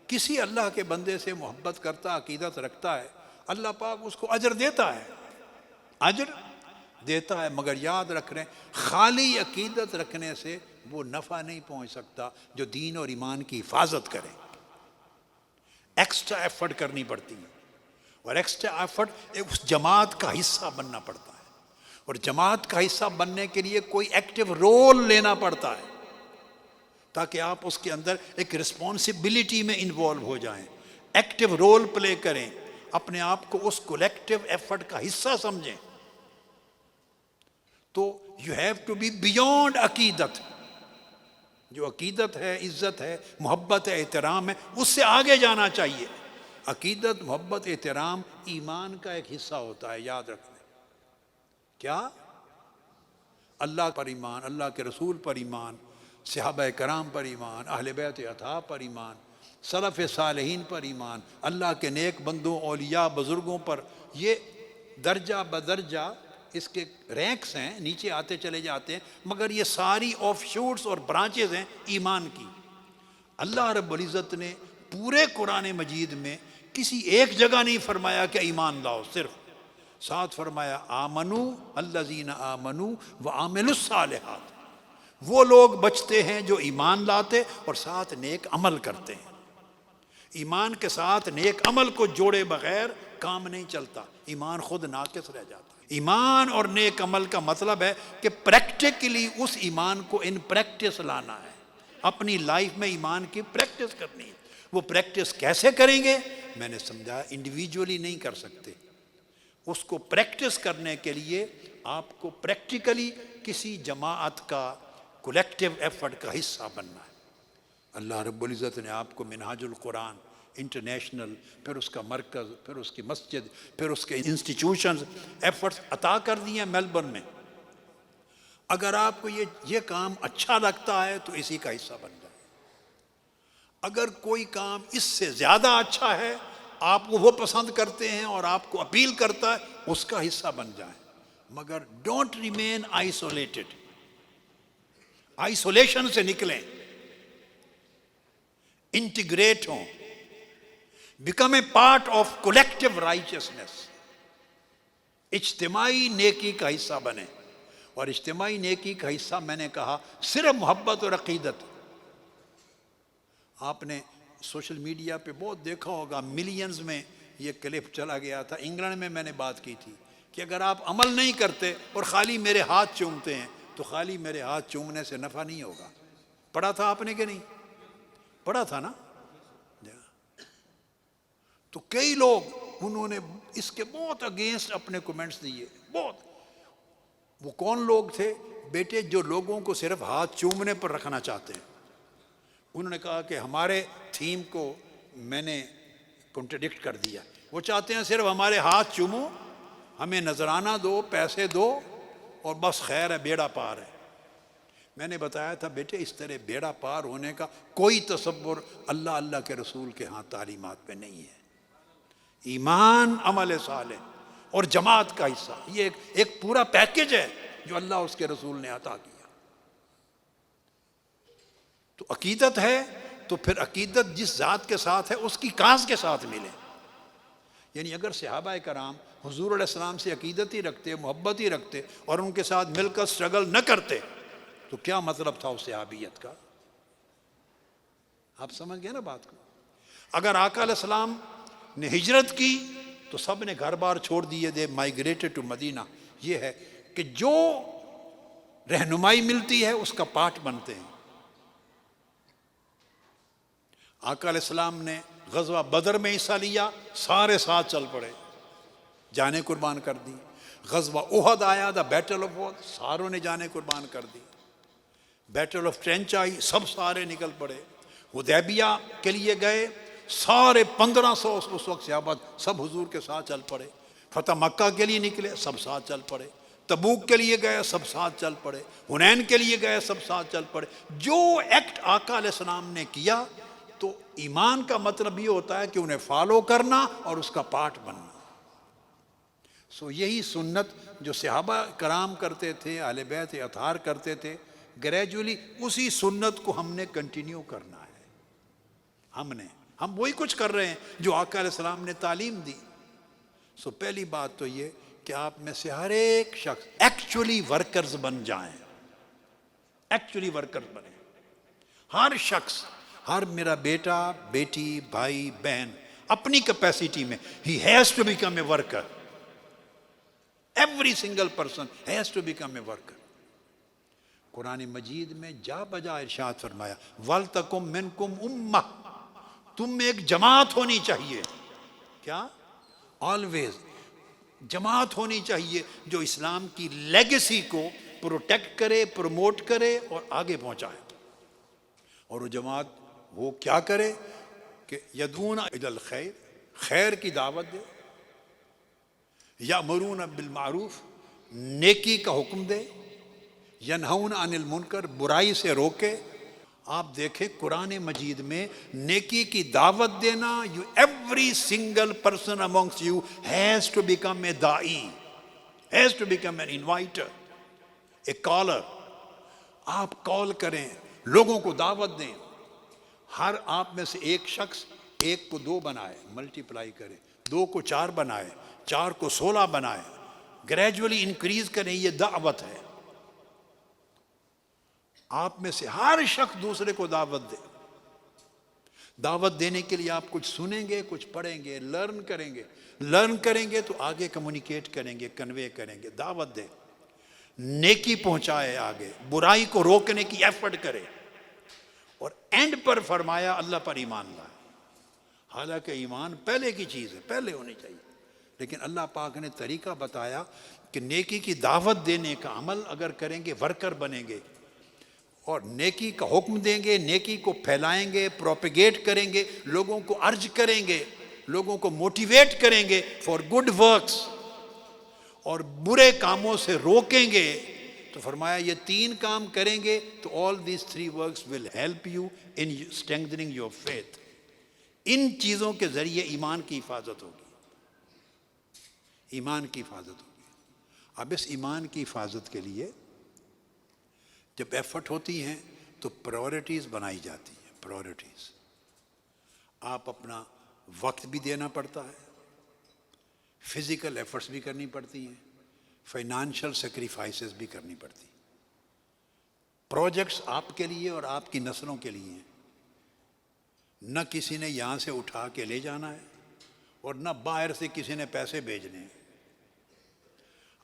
A: کسی اللہ کے بندے سے محبت کرتا، عقیدت رکھتا ہے، اللہ پاک اس کو اجر دیتا ہے، اجر دیتا ہے۔ مگر یاد رکھ رہے ہیں خالی عقیدت رکھنے سے وہ نفع نہیں پہنچ سکتا جو دین اور ایمان کی حفاظت کرے، ایکسٹرا ایفرٹ کرنی پڑتی ہے، اور ایکسٹرا ایفرٹ اس جماعت کا حصہ بننا پڑتا ہے، اور جماعت کا حصہ بننے کے لیے کوئی ایکٹیو رول لینا پڑتا ہے تاکہ آپ اس کے اندر ایک رسپانسبلٹی میں انوالو ہو جائیں، ایکٹیو رول پلے کریں، اپنے آپ کو اس کولیکٹیو ایفرٹ کا حصہ سمجھیں۔ تو you have to be beyond عقیدت، جو عقیدت ہے، عزت ہے، محبت ہے، احترام ہے، اس سے آگے جانا چاہیے۔ عقیدت، محبت، احترام ایمان کا ایک حصہ ہوتا ہے، یاد رکھیں۔ کیا؟ اللہ پر ایمان، اللہ کے رسول پر ایمان، صحابہ کرام پر ایمان، اہل بیت اطہار پر ایمان، سلف صالحین پر ایمان، اللہ کے نیک بندوں، اولیاء، بزرگوں پر۔ یہ درجہ بدرجہ اس کے رینکس ہیں، نیچے آتے چلے جاتے ہیں، مگر یہ ساری آف شوٹس اور برانچز ہیں ایمان کی۔ اللہ رب العزت نے پورے قرآن مجید میں کسی ایک جگہ نہیں فرمایا کہ ایمان لاؤ صرف، ساتھ فرمایا آمنو الذین آمنو وعملوا الصالحات، وہ لوگ بچتے ہیں جو ایمان لاتے اور ساتھ نیک عمل کرتے ہیں۔ ایمان کے ساتھ نیک عمل کو جوڑے بغیر کام نہیں چلتا، ایمان خود ناقص رہ جاتا ہے۔ ایمان اور نیک عمل کا مطلب ہے کہ پریکٹیکلی اس ایمان کو ان پریکٹس لانا ہے، اپنی لائف میں ایمان کی پریکٹس کرنی ہے۔ وہ پریکٹس کیسے کریں گے؟ میں نے سمجھا انڈیویجولی نہیں کر سکتے، اس کو پریکٹس کرنے کے لیے آپ کو پریکٹیکلی کسی جماعت کا کولیکٹیو ایفرٹ کا حصہ بننا ہے۔ اللہ رب العزت نے آپ کو منہاج القرآن انٹرنیشنل، پھر اس کا مرکز، پھر اس کی مسجد، پھر اس کے انسٹیٹیوشنز، ایفرٹس عطا کر دیے ہیں میلبرن میں۔ اگر آپ کو یہ کام اچھا لگتا ہے تو اسی کا حصہ بن جائے، اگر کوئی کام اس سے زیادہ اچھا ہے، آپ کو وہ پسند کرتے ہیں اور آپ کو اپیل کرتا ہے، اس کا حصہ بن جائیں، مگر ڈونٹ ریمین آئسولیٹڈ، آئسولیشن سے نکلیں، انٹیگریٹ ہوں، become a part of collective رائچسنس، اجتماعی نیکی کا حصہ بنے۔ اور اجتماعی نیکی کا حصہ میں نے کہا صرف محبت اور عقیدت۔ آپ نے سوشل میڈیا پہ بہت دیکھا ہوگا، ملینز میں یہ کلپ چلا گیا تھا، انگلینڈ میں نے بات کی تھی کہ اگر آپ عمل نہیں کرتے اور خالی میرے ہاتھ چومتے ہیں تو خالی میرے ہاتھ چومنے سے نفع نہیں ہوگا۔ پڑھا تھا آپ نے کہ نہیں؟ پڑھا تھا نا؟ تو کئی لوگ انہوں نے اس کے بہت اگینسٹ اپنے کومنٹس دیے، بہت۔ وہ کون لوگ تھے بیٹے؟ جو لوگوں کو صرف ہاتھ چومنے پر رکھنا چاہتے ہیں۔ انہوں نے کہا کہ ہمارے تھیم کو میں نے کنٹرڈکٹ کر دیا، وہ چاہتے ہیں صرف ہمارے ہاتھ چومو، ہمیں نذرانہ دو، پیسے دو اور بس خیر ہے، بیڑا پار ہے۔ میں نے بتایا تھا بیٹے اس طرح بیڑا پار ہونے کا کوئی تصور اللہ کے رسول کے ہاں تعلیمات میں نہیں ہے۔ ایمان، عمل صالح اور جماعت کا حصہ، یہ ایک پورا پیکج ہے جو اللہ اس کے رسول نے عطا کیا۔ تو عقیدت ہے تو پھر عقیدت جس ذات کے ساتھ ہے اس کی کاز کے ساتھ ملے۔ یعنی اگر صحابہ کرام حضور علیہ السلام سے عقیدت ہی رکھتے، محبت ہی رکھتے اور ان کے ساتھ مل کر سٹرگل نہ کرتے تو کیا مطلب تھا اس صحابیت کا؟ آپ سمجھ گئے نا بات کو؟ اگر آقا علیہ السلام نے ہجرت کی تو سب نے گھر بار چھوڑ دیے، دے مائیگریٹڈ ٹو مدینہ۔ یہ ہے کہ جو رہنمائی ملتی ہے اس کا پارٹ بنتے ہیں۔ آقا علیہ السلام نے غزوہ بدر میں حصہ لیا، سارے ساتھ چل پڑے، جانیں قربان کر دی۔ غزوہ احد آیا، دا بیٹل آف احد، ساروں نے جانیں قربان کر دی۔ بیٹل آف ٹرینچ آئی، سب سارے نکل پڑے۔ حدیبیہ کے لیے گئے، سارے 1500 اس وقت صحابہ سب حضور کے ساتھ چل پڑے۔ فتح مکہ کے لیے نکلے، سب ساتھ چل پڑے۔ تبوک کے لیے گئے، سب ساتھ چل پڑے۔ حنین کے لیے گئے، سب ساتھ چل پڑے۔ جو ایکٹ آقا علیہ السلام نے کیا، تو ایمان کا مطلب یہ ہوتا ہے کہ انہیں فالو کرنا اور اس کا پارٹ بننا۔ سو یہی سنت جو صحابہ کرام کرتے تھے، اہل بیت اطہار کرتے تھے، گریجولی اسی سنت کو ہم نے کنٹینیو کرنا ہے۔ ہم وہی کچھ کر رہے ہیں جو آقا علیہ السلام نے تعلیم دی۔ سو پہلی بات تو یہ کہ آپ میں سے ہر ایک شخص ایکچولی ورکرز بن جائیں، ایکچولی ورکرز بنیں۔ ہر شخص، ہر میرا بیٹا، بیٹی، بھائی، بہن اپنی کیپیسٹی میں ہی has to become a worker. Every single person has to become a worker. قرآن مجید میں جا بجا ارشاد فرمایا وَلْتَكُمْ مِنْكُمْ أُمَّةٌ، تم میں ایک جماعت ہونی چاہیے۔ کیا؟ آلویز جماعت ہونی چاہیے جو اسلام کی لیگیسی کو پروٹیکٹ کرے، پروموٹ کرے اور آگے پہنچائے۔ اور وہ جماعت وہ کیا کرے کہ یدعون الی الخیر، خیر کی دعوت دے، یامرون بالمعروف، نیکی کا حکم دے، ینہون عن المنکر، برائی سے روکے۔ آپ دیکھیں قرآن مجید میں نیکی کی دعوت دینا، every single person amongst you has to become a دائی، has to become an inviter, a caller. آپ کال کریں، لوگوں کو دعوت دیں۔ ہر آپ میں سے ایک شخص ایک کو 2 بنائے، ملٹیپلائی کرے، 2 کو 4 بنائے، 4 کو 16 بنائے، گریجولی انکریز کریں. یہ دعوت ہے. آپ میں سے ہر شخص دوسرے کو دعوت دے. دعوت دینے کے لیے آپ کچھ سنیں گے، کچھ پڑھیں گے، لرن کریں گے تو آگے کمیونیکیٹ کریں گے، کنوے کریں گے. دعوت دے، نیکی پہنچائے آگے، برائی کو روکنے کی ایفرٹ کرے. اور اینڈ پر فرمایا اللہ پر ایمان لائے. حالانکہ ایمان پہلے کی چیز ہے، پہلے ہونی چاہیے، لیکن اللہ پاک نے طریقہ بتایا کہ نیکی کی دعوت دینے کا عمل اگر کریں گے ورکر بنیں گے، اور نیکی کا حکم دیں گے، نیکی کو پھیلائیں گے، پروپیگیٹ کریں گے، لوگوں کو ارج کریں گے، لوگوں کو موٹیویٹ کریں گے فار گڈ ورکس، اور برے کاموں سے روکیں گے. تو فرمایا یہ 3 کام کریں گے تو all these 3 works will help you in strengthening your faith. ان چیزوں کے ذریعے ایمان کی حفاظت ہوگی. ایمان کی حفاظت ہوگی. اب اس ایمان کی حفاظت کے لیے جب ایفرٹ ہوتی ہیں تو پرائورٹیز بنائی جاتی ہیں. پرائورٹیز آپ اپنا وقت بھی دینا پڑتا ہے، فزیکل ایفرٹس بھی کرنی پڑتی ہیں، فائنانشل سیکریفائسز بھی کرنی پڑتی. پروجیکٹس آپ کے لیے اور آپ کی نسلوں کے لیے ہیں. نہ کسی نے یہاں سے اٹھا کے لے جانا ہے اور نہ باہر سے کسی نے پیسے بھیجنے ہیں.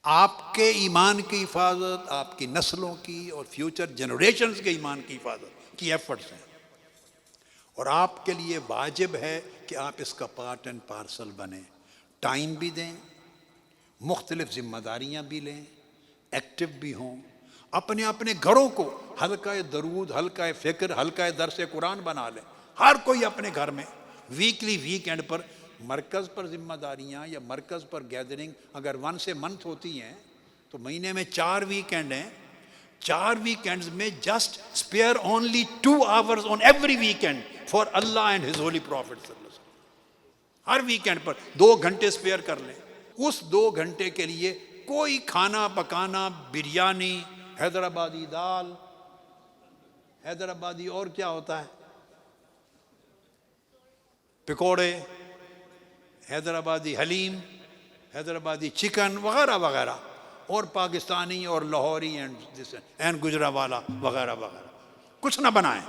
A: آپ کے ایمان کی حفاظت، آپ کی نسلوں کی اور فیوچر جنریشنز کے ایمان کی حفاظت کی ایفرٹس ہیں. اور آپ کے لیے واجب ہے کہ آپ اس کا پارٹ اینڈ پارسل بنیں. ٹائم بھی دیں، مختلف ذمہ داریاں بھی لیں، ایکٹیو بھی ہوں. اپنے اپنے گھروں کو حلقہ درود، حلقہ فکر، حلقہ درس قرآن بنا لیں. ہر کوئی اپنے گھر میں ویکلی، ویک اینڈ پر مرکز پر ذمہ داریاں یا مرکز پر گیدرنگ اگر 1 منتھ ہوتی ہیں تو مہینے میں 4 ویکینڈ ہیں. 4 ویکینڈز میں just spare only 2 hours on every weekend for Allah and His holy Prophet صلی اللہ علیہ وسلم. ہر ویکینڈ پر 2 گھنٹے اسپیئر کر لیں. اس 2 گھنٹے کے لیے کوئی کھانا پکانا، بریانی، حیدرآبادی دال، حیدرآبادی اور کیا ہوتا ہے، پکوڑے، حیدرآبادی حلیم، حیدرآبادی چکن وغیرہ وغیرہ، اور پاکستانی اور لاہوری اینڈ گجرانوالا وغیرہ وغیرہ کچھ نہ بنائیں.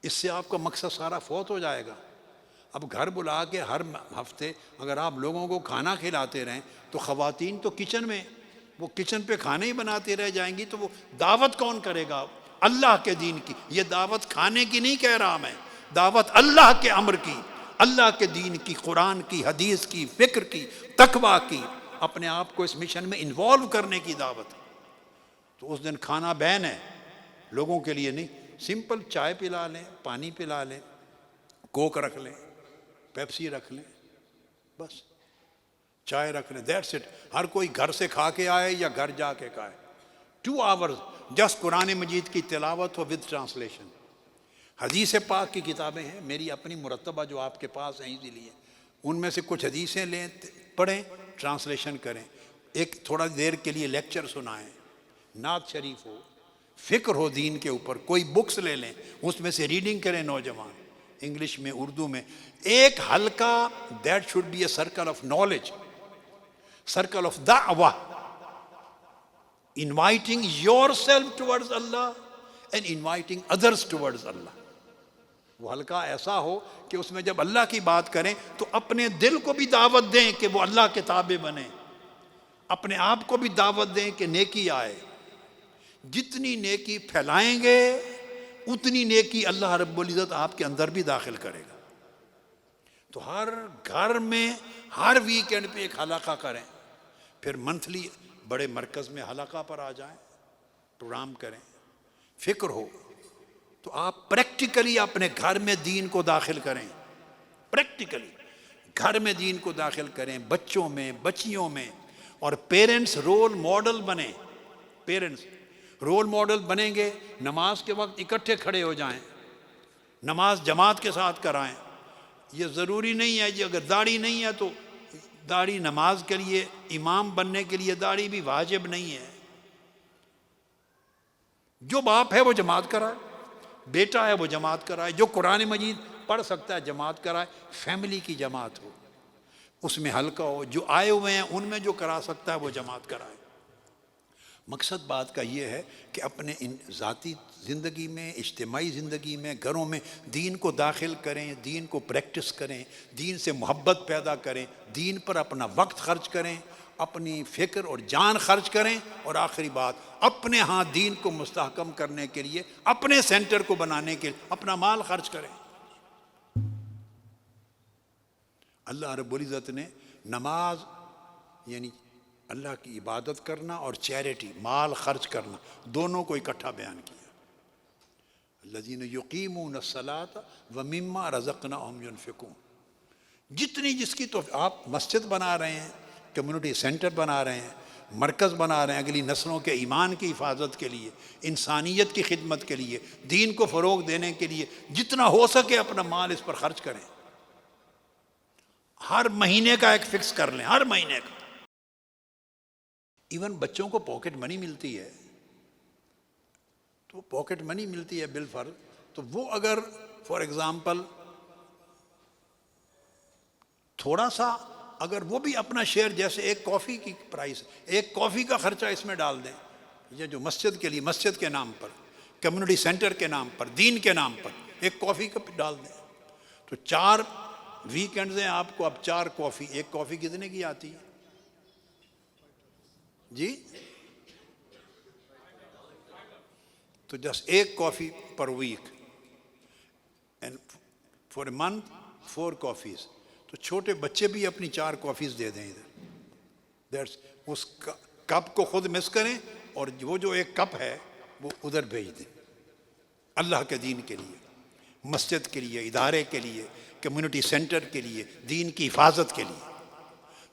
A: اس سے آپ کا مقصد سارا فوت ہو جائے گا. اب گھر بلا کے ہر ہفتے اگر آپ لوگوں کو کھانا کھلاتے رہیں تو خواتین تو کچن میں، وہ کچن پہ کھانے ہی بناتے رہ جائیں گی، تو وہ دعوت کون کرے گا اللہ کے دین کی؟ یہ دعوت کھانے کی نہیں کہہ رہا میں، دعوت اللہ کے امر کی، اللہ کے دین کی، قرآن کی، حدیث کی، فکر کی، تقویٰ کی، اپنے آپ کو اس مشن میں انوالو کرنے کی دعوت. تو اس دن کھانا بین ہے، لوگوں کے لیے نہیں. سمپل چائے پلا لیں، پانی پلا لیں، کوک رکھ لیں، پیپسی رکھ لیں، بس چائے رکھ لیں، دیٹس اٹ. ہر کوئی گھر سے کھا کے آئے یا گھر جا کے کھائے. 2 hours جس قرآن مجید کی تلاوت ہو ود ٹرانسلیشن. حدیث پاک کی کتابیں ہیں میری اپنی مرتبہ جو آپ کے پاس ہیں، اسی لیے ان میں سے کچھ حدیثیں لیں، پڑھیں، ٹرانسلیشن کریں. ایک تھوڑا دیر کے لیے لیکچر سنائیں، نعت شریف ہو، فکر ہو دین کے اوپر، کوئی بکس لے لیں، اس میں سے ریڈنگ کریں نوجوان، انگلش میں، اردو میں. ایک حلقہ that should be a circle of knowledge, circle of دعوہ، inviting yourself towards Allah and inviting others towards Allah. وہ حلقہ ایسا ہو کہ اس میں جب اللہ کی بات کریں تو اپنے دل کو بھی دعوت دیں کہ وہ اللہ کے تابع بنے، اپنے آپ کو بھی دعوت دیں کہ نیکی آئے. جتنی نیکی پھیلائیں گے اتنی نیکی اللہ رب العزت آپ کے اندر بھی داخل کرے گا. تو ہر گھر میں ہر ویکینڈ پہ ایک حلقہ کریں، پھر منتھلی بڑے مرکز میں حلقہ پر آ جائیں، پروگرام کریں. فکر ہو تو آپ پریکٹیکلی اپنے گھر میں دین کو داخل کریں، پریکٹیکلی گھر میں دین کو داخل کریں، بچوں میں، بچیوں میں. اور پیرنٹس رول ماڈل بنیں. پیرنٹس رول ماڈل بنیں گے، نماز کے وقت اکٹھے کھڑے ہو جائیں، نماز جماعت کے ساتھ کرائیں. یہ ضروری نہیں ہے جی اگر داڑھی نہیں ہے تو داڑھی نماز کے لیے، امام بننے کے لیے داڑھی بھی واجب نہیں ہے. جو باپ ہے وہ جماعت کرائے، بیٹا ہے وہ جماعت کرائے. جو قرآن مجید پڑھ سکتا ہے جماعت کرائے، فیملی کی جماعت ہو، اس میں حلقہ ہو، جو آئے ہوئے ہیں ان میں جو کرا سکتا ہے وہ جماعت کرائے۔ مقصد بات کا یہ ہے کہ اپنے ان ذاتی زندگی میں، اجتماعی زندگی میں، گھروں میں دین کو داخل کریں، دین کو پریکٹس کریں، دین سے محبت پیدا کریں، دین پر اپنا وقت خرچ کریں، اپنی فکر اور جان خرچ کریں، اور آخری بات اپنے ہاں دین کو مستحکم کرنے کے لیے، اپنے سینٹر کو بنانے کے لیے اپنا مال خرچ کریں۔ اللہ رب العزت نے نماز یعنی اللہ کی عبادت کرنا اور چیریٹی، مال خرچ کرنا، دونوں کو اکٹھا بیان کیا۔ الذین یقیمون الصلاۃ ومما رزقناہم ینفقون۔ جتنی جس کی تو آپ مسجد بنا رہے ہیں، کمیونٹی سینٹر بنا رہے ہیں، مرکز بنا رہے ہیں اگلی نسلوں کے ایمان کی حفاظت کے لیے، انسانیت کی خدمت کے لیے، دین کو فروغ دینے کے لیے جتنا ہو سکے اپنا مال اس پر خرچ کریں۔ ہر مہینے کا ایک فکس کر لیں، ہر مہینے کا۔ ایون بچوں کو پاکٹ منی ملتی ہے، تو پاکٹ منی ملتی ہے بالفرض، تو وہ اگر فار ایگزامپل تھوڑا سا اگر وہ بھی اپنا شیئر، جیسے ایک کافی کی پرائس، ایک کافی کا خرچہ اس میں ڈال دیں، یہ جو مسجد کے لیے، مسجد کے نام پر، کمیونٹی سینٹر کے نام پر، دین کے نام پر ایک کافی کا ڈال دیں، تو 4 ویکنڈز ہیں آپ کو، اب 4 کافی، ایک کافی کتنے کی آتی ہے جی؟ تو جسٹ ایک coffee per week, and for a month 4 coffees, تو چھوٹے بچے بھی اپنی 4 کافیز دے دیں ادھر، دیٹس اس کپ کو خود مس کریں، اور وہ جو ایک کپ ہے وہ ادھر بھیج دیں، اللہ کے دین کے لیے، مسجد کے لیے، ادارے کے لیے، کمیونٹی سینٹر کے لیے، دین کی حفاظت کے لیے۔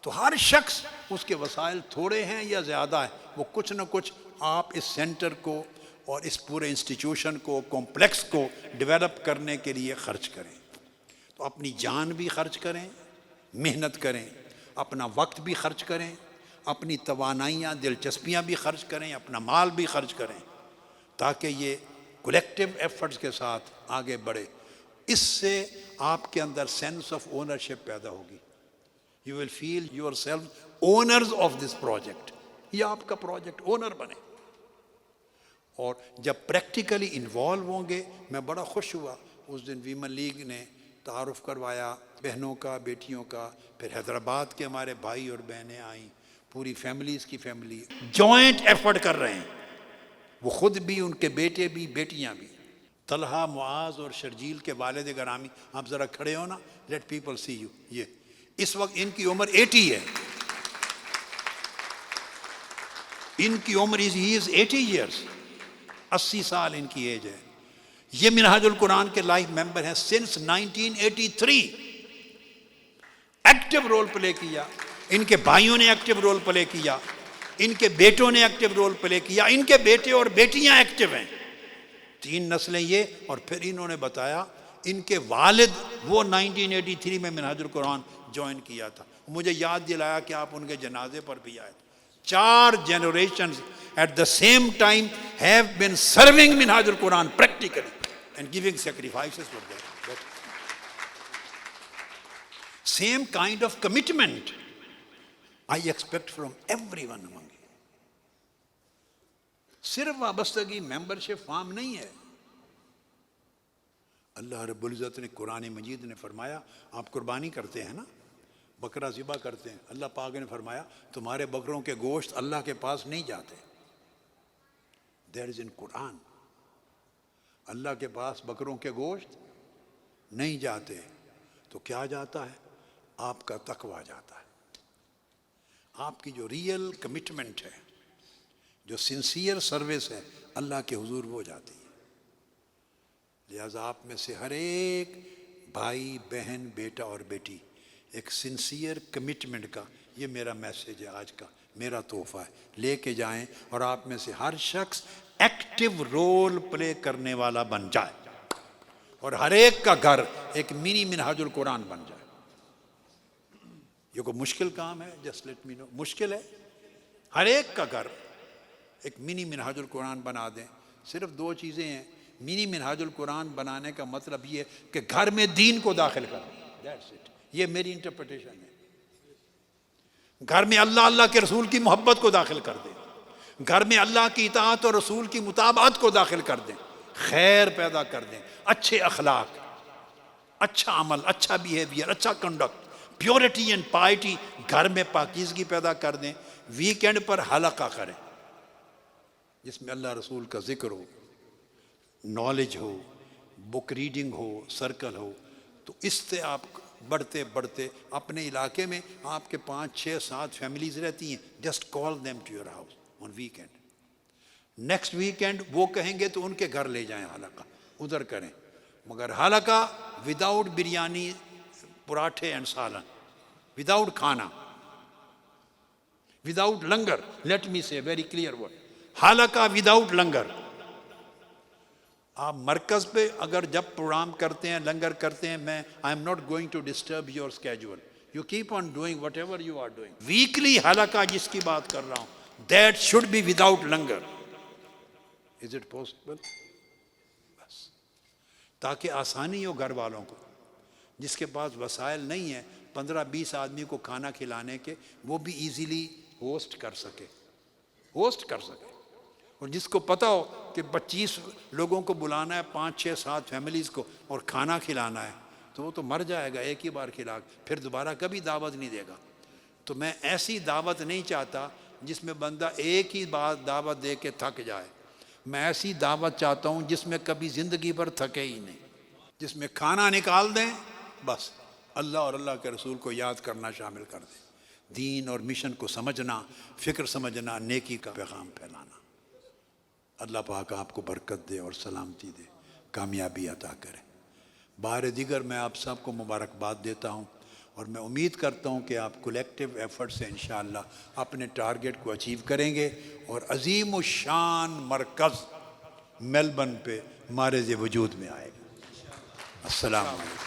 A: تو ہر شخص، اس کے وسائل تھوڑے ہیں یا زیادہ ہیں، وہ کچھ نہ کچھ آپ اس سینٹر کو اور اس پورے انسٹیٹیوشن کو، کمپلیکس کو ڈیولپ کرنے کے لیے خرچ کریں۔ تو اپنی جان بھی خرچ کریں، محنت کریں، اپنا وقت بھی خرچ کریں، اپنی توانائیاں، دلچسپیاں بھی خرچ کریں، اپنا مال بھی خرچ کریں، تاکہ یہ کولیکٹیو ایفرٹس کے ساتھ آگے بڑھے۔ اس سے آپ کے اندر سینس آف اونرشپ پیدا ہوگی۔ You will feel yourself owners of this project۔ یہ آپ کا پروجیکٹ، اونر بنے۔ اور جب پریکٹیکلی انوالو ہوں گے، میں بڑا خوش ہوا اس دن ویمن لیگ نے تعارف کروایا بہنوں کا، بیٹیوں کا، پھر حیدرآباد کے ہمارے بھائی اور بہنیں آئیں، پوری فیملیز کی فیملی جوائنٹ ایفرٹ کر رہے ہیں، وہ خود بھی، ان کے بیٹے بھی، بیٹیاں بھی۔ طلحہ، معاذ اور شرجیل کے والد گرامی، آپ ذرا کھڑے ہو نا، لیٹ پیپل سی یو۔ یہ اس وقت ان کی عمر 80 ہے، ان کی عمر ہی از 80 ایئرس، 80 سال ان کی ایج ہے۔ یہ منہاج القرآن کے لائف ممبر ہیں سنس 1983۔ ایکٹیو رول پلے کیا، ان کے بھائیوں نے ایکٹیو رول پلے کیا، ان کے بیٹوں نے ایکٹیو رول پلے کیا، ان کے بیٹے اور بیٹیاں ایکٹیو ہیں، 3 نسلیں یہ۔ اور پھر انہوں نے بتایا ان کے والد وہ 1983 میں منہاج القرآن جوائن کیا تھا۔ مجھے یاد دلایا کہ آپ ان کے جنازے پر بھی آئے تھے۔ 4 generations at the same time have been serving منہاج القرآن practically and giving sacrifices for that. Same kind of commitment I expect from everyone among you. صرف وابستگی ممبرشپ فارم نہیں ہے۔ اللہ رب العزت نے قرآن مجید نے فرمایا، آپ قربانی کرتے ہیں نا، بکرا ذبح کرتے ہیں، اللہ پاک نے فرمایا تمہارے بکروں کے گوشت اللہ کے پاس نہیں جاتے۔ There is in قرآن، اللہ کے پاس بکروں کے گوشت نہیں جاتے، تو کیا جاتا ہے؟ آپ کا تقویٰ جاتا ہے، آپ کی جو ریئل کمٹمنٹ ہے، جو سنسیئر سروس ہے اللہ کے حضور، وہ جاتی ہے۔ لہذا آپ میں سے ہر ایک بھائی، بہن، بیٹا اور بیٹی ایک سنسیئر کمٹمنٹ کا، یہ میرا میسیج ہے آج کا، میرا تحفہ ہے، لے کے جائیں، اور آپ میں سے ہر شخص ایکٹیو رول پلے کرنے والا بن جائے، اور ہر ایک کا گھر ایک منی منہاج القرآن بن جائے۔ یہ کوئی مشکل کام ہے؟ جسٹ لیٹ می نو، مشکل ہے؟ ہر ایک کا گھر ایک منی منہاج القرآن بنا دیں۔ صرف 2 چیزیں ہیں، منی منہاج القرآن بنانے کا مطلب یہ ہے کہ گھر میں دین کو داخل کرنا. That's it. یہ میری انٹرپریٹیشن ہے. گھر میں اللہ اللہ کے رسول کی محبت کو داخل کر دیں, گھر میں اللہ کی اطاعت اور رسول کی مطابقت کو داخل کر دیں, خیر پیدا کر دیں, اچھے اخلاق, اچھا عمل, اچھا بیہیویئر, اچھا کنڈکٹ, پیورٹی اینڈ پائٹی, گھر میں پاکیزگی پیدا کر دیں. ویکینڈ پر حلقہ کریں جس میں اللہ رسول کا ذکر ہو, نالج ہو, بک ریڈنگ ہو, سرکل ہو. تو اس سے آپ بڑھتے بڑھتے اپنے علاقے میں آپ کے 5 6 7 فیملیز رہتی ہیں, just call them to your house on weekend. Next weekend وہ کہیں گے تو ان کے گھر لے جائیں, حلقہ ادھر کریں, مگر حلقہ وداؤٹ بریانی, پراٹھے اینڈ سالن, وداؤٹ کھانا, وداؤٹ لنگر. لیٹ می سے ویری کلیئر ورڈ, حلقہ وداؤٹ لنگر. آپ مرکز پہ اگر جب پروگرام کرتے ہیں, لنگر کرتے ہیں, میں I am not going to disturb your schedule, you keep on doing whatever you are doing. Weekly حلقہ جس کی بات کر رہا ہوں, دیٹ شوڈ بی وداؤٹ لنگر. Is it possible? بس تاکہ آسانی ہو گھر والوں کو, جس کے پاس وسائل نہیں ہیں 15 20 آدمی کو کھانا کھلانے کے, وہ بھی ایزیلی ہوسٹ کر سکے, ہوسٹ کر سکے. اور جس کو پتہ ہو کہ 25 لوگوں کو بلانا ہے, 5 6 7 فیملیز کو, اور کھانا کھلانا ہے, تو وہ تو مر جائے گا ایک ہی بار کھلا کے, پھر دوبارہ کبھی دعوت نہیں دے گا. تو میں ایسی دعوت نہیں چاہتا جس میں بندہ ایک ہی بار دعوت دے کے تھک جائے. میں ایسی دعوت چاہتا ہوں جس میں کبھی زندگی بھر تھکے ہی نہیں, جس میں کھانا نکال دیں, بس اللہ اور اللہ کے رسول کو یاد کرنا شامل کر دیں, دین اور مشن کو سمجھنا, فکر سمجھنا, نیکی کا پیغام پھیلانا. اللہ پاک آپ کو برکت دے اور سلامتی دے, کامیابی عطا کرے. بار دیگر میں آپ سب کو مبارکباد دیتا ہوں, اور میں امید کرتا ہوں کہ آپ کولیکٹیو ایفرٹ سے انشاءاللہ اپنے ٹارگٹ کو اچیو کریں گے, اور عظیم الشان مرکز میلبرن پہ مارز وجود میں آئے گا. السلام علیکم.